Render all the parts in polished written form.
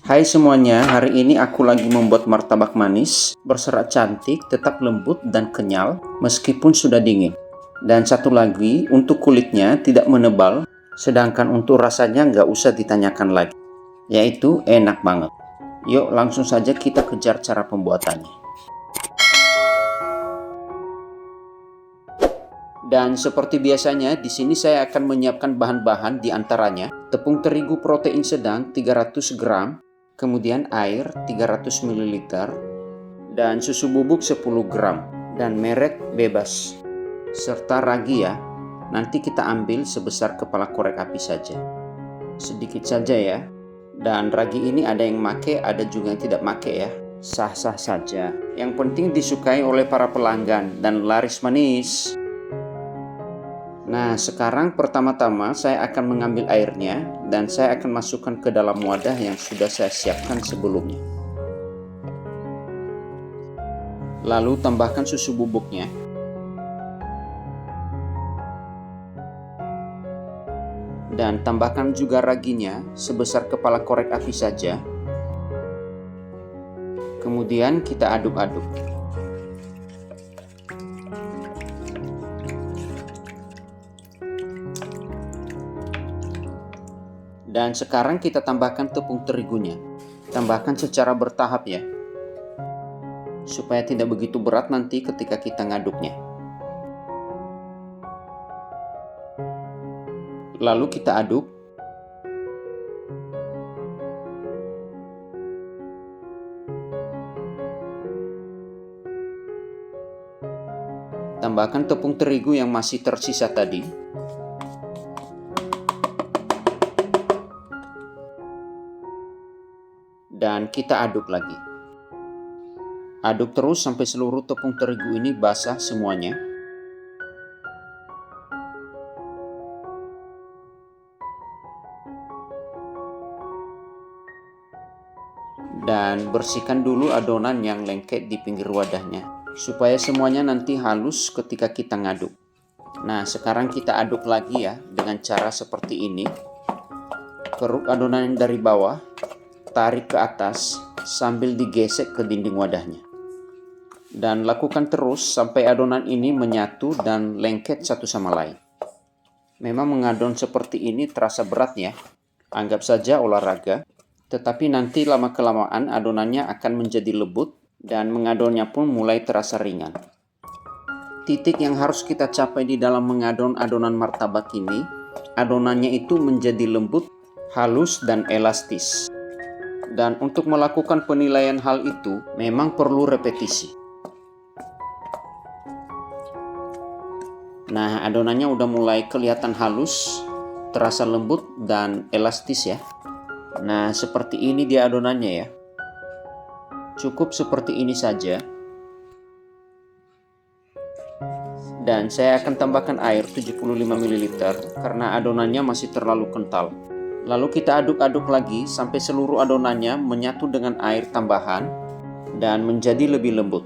Hai semuanya, hari ini aku lagi membuat martabak manis, berserat cantik, tetap lembut dan kenyal meskipun sudah dingin. Dan satu lagi, untuk kulitnya tidak menebal, sedangkan untuk rasanya nggak usah ditanyakan lagi, yaitu enak banget. Yuk langsung saja kita kejar cara pembuatannya. Dan seperti biasanya, di sini saya akan menyiapkan bahan-bahan di antaranya tepung terigu protein sedang 300 gram, kemudian air 300 ml, dan susu bubuk 10 gram, dan merek bebas, serta ragi ya. Nanti kita ambil sebesar kepala korek api saja. Sedikit saja ya. Dan ragi ini ada yang make, ada juga yang tidak make ya. Sah-sah saja. Yang penting disukai oleh para pelanggan dan laris manis. Nah, sekarang pertama-tama saya akan mengambil airnya dan saya akan masukkan ke dalam wadah yang sudah saya siapkan sebelumnya. Lalu tambahkan susu bubuknya. Dan tambahkan juga raginya sebesar kepala korek api saja. Kemudian kita aduk-aduk. Dan sekarang kita tambahkan tepung terigunya. Tambahkan secara bertahap ya, supaya tidak begitu berat nanti ketika kita ngaduknya. Lalu kita aduk. Tambahkan tepung terigu yang masih tersisa tadi. Dan kita aduk lagi. Aduk terus sampai seluruh tepung terigu ini basah semuanya. Dan bersihkan dulu adonan yang lengket di pinggir wadahnya, supaya semuanya nanti halus ketika kita ngaduk. Nah, sekarang kita aduk lagi ya dengan cara seperti ini. Keruk adonan dari bawah, tarik ke atas sambil digesek ke dinding wadahnya. Dan lakukan terus sampai adonan ini menyatu dan lengket satu sama lain. Memang mengadon seperti ini terasa berat ya. Anggap saja olahraga. Tetapi nanti lama-kelamaan adonannya akan menjadi lembut dan mengadonnya pun mulai terasa ringan. Titik yang harus kita capai di dalam mengadon adonan martabak ini, adonannya itu menjadi lembut, halus, dan elastis. Dan untuk melakukan penilaian hal itu memang perlu repetisi. Nah, adonannya udah mulai kelihatan halus, terasa lembut, dan elastis ya. Nah, seperti ini dia adonannya ya. Cukup seperti ini saja. Dan saya akan tambahkan air 75 ml karena adonannya masih terlalu kental. Lalu kita aduk-aduk lagi sampai seluruh adonannya menyatu dengan air tambahan dan menjadi lebih lembut.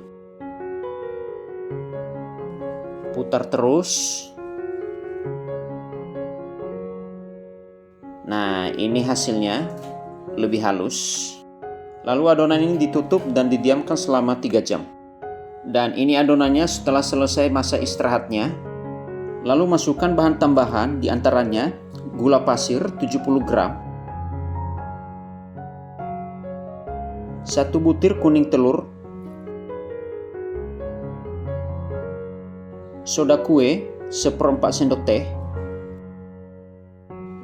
Putar terus. Nah, ini hasilnya lebih halus. Lalu adonan ini ditutup dan didiamkan selama 3 jam. Dan ini adonannya setelah selesai masa istirahatnya. Lalu masukkan bahan tambahan, diantaranya gula pasir 70 gram, 1 butir kuning telur, soda kue 1/4 sendok teh.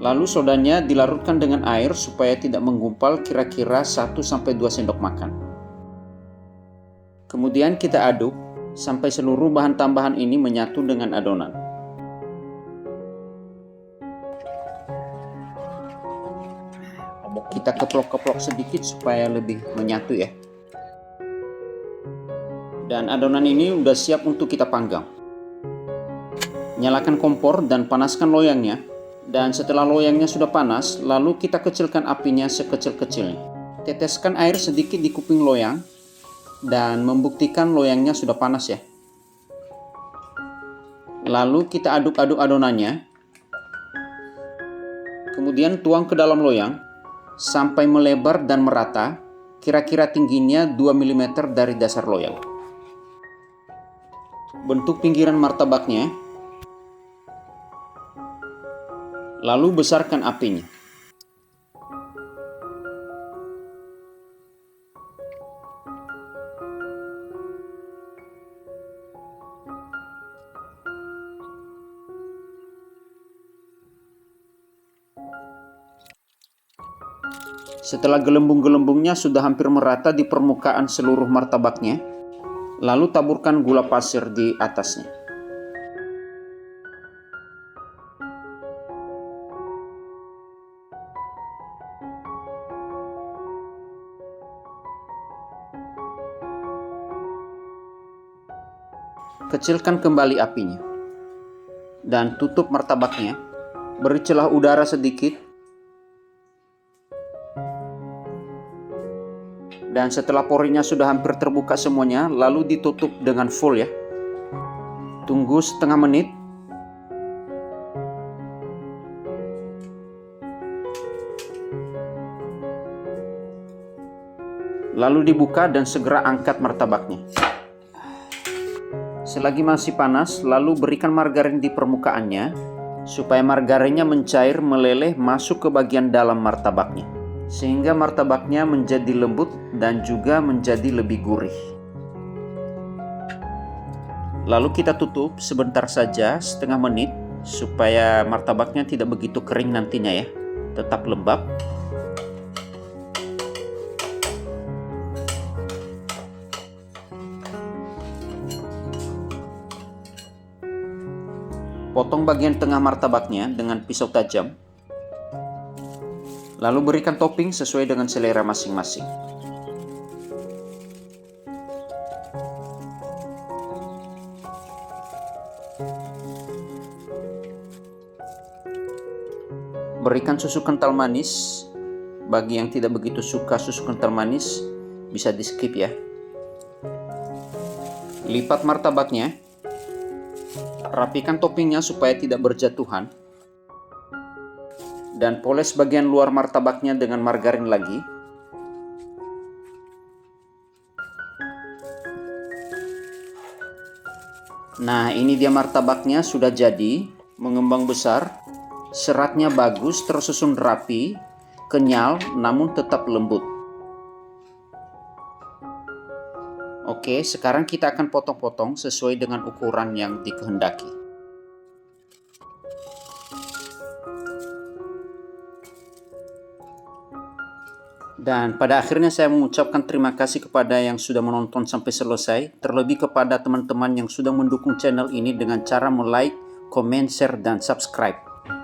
Lalu sodanya dilarutkan dengan air supaya tidak menggumpal, kira-kira 1-2 sendok makan. Kemudian kita aduk sampai seluruh bahan tambahan ini menyatu dengan adonan. Kita keplok-keplok sedikit supaya lebih menyatu ya. Dan adonan ini udah siap untuk kita panggang. Nyalakan kompor dan panaskan loyangnya. Dan setelah loyangnya sudah panas, lalu kita kecilkan apinya sekecil-kecilnya. Teteskan air sedikit di kuping loyang dan membuktikan loyangnya sudah panas ya. Lalu kita aduk-aduk adonannya. Kemudian tuang ke dalam loyang. sampai melebar dan merata, kira-kira tingginya 2 mm dari dasar loyang. Bentuk pinggiran martabaknya, lalu besarkan apinya. Setelah gelembung-gelembungnya sudah hampir merata di permukaan seluruh martabaknya, lalu taburkan gula pasir di atasnya. Kecilkan kembali apinya dan tutup martabaknya. Beri celah udara sedikit. Dan setelah porinya sudah hampir terbuka semuanya, lalu ditutup dengan full ya. Tunggu setengah menit. Lalu dibuka dan segera angkat martabaknya. Selagi masih panas, lalu berikan margarin di permukaannya supaya margarinnya mencair meleleh masuk ke bagian dalam martabaknya, sehingga martabaknya menjadi lembut dan juga menjadi lebih gurih. Lalu kita tutup sebentar saja, setengah menit, supaya martabaknya tidak begitu kering nantinya ya, tetap lembab. Potong bagian tengah martabaknya dengan pisau tajam. Lalu berikan topping sesuai dengan selera masing-masing. Berikan susu kental manis. Bagi yang tidak begitu suka susu kental manis, bisa di skip ya. Lipat martabaknya. Rapikan toppingnya supaya tidak berjatuhan. Dan poles bagian luar martabaknya dengan margarin lagi. Nah, ini dia martabaknya sudah jadi, mengembang besar, seratnya bagus, tersusun rapi, kenyal, namun tetap lembut. Oke, sekarang kita akan potong-potong sesuai dengan ukuran yang dikehendaki. Dan pada akhirnya saya mengucapkan terima kasih kepada yang sudah menonton sampai selesai, terlebih kepada teman-teman yang sudah mendukung channel ini dengan cara like, komen, share, dan subscribe.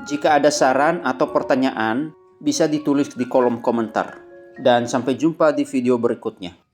Jika ada saran atau pertanyaan, bisa ditulis di kolom komentar. Dan sampai jumpa di video berikutnya.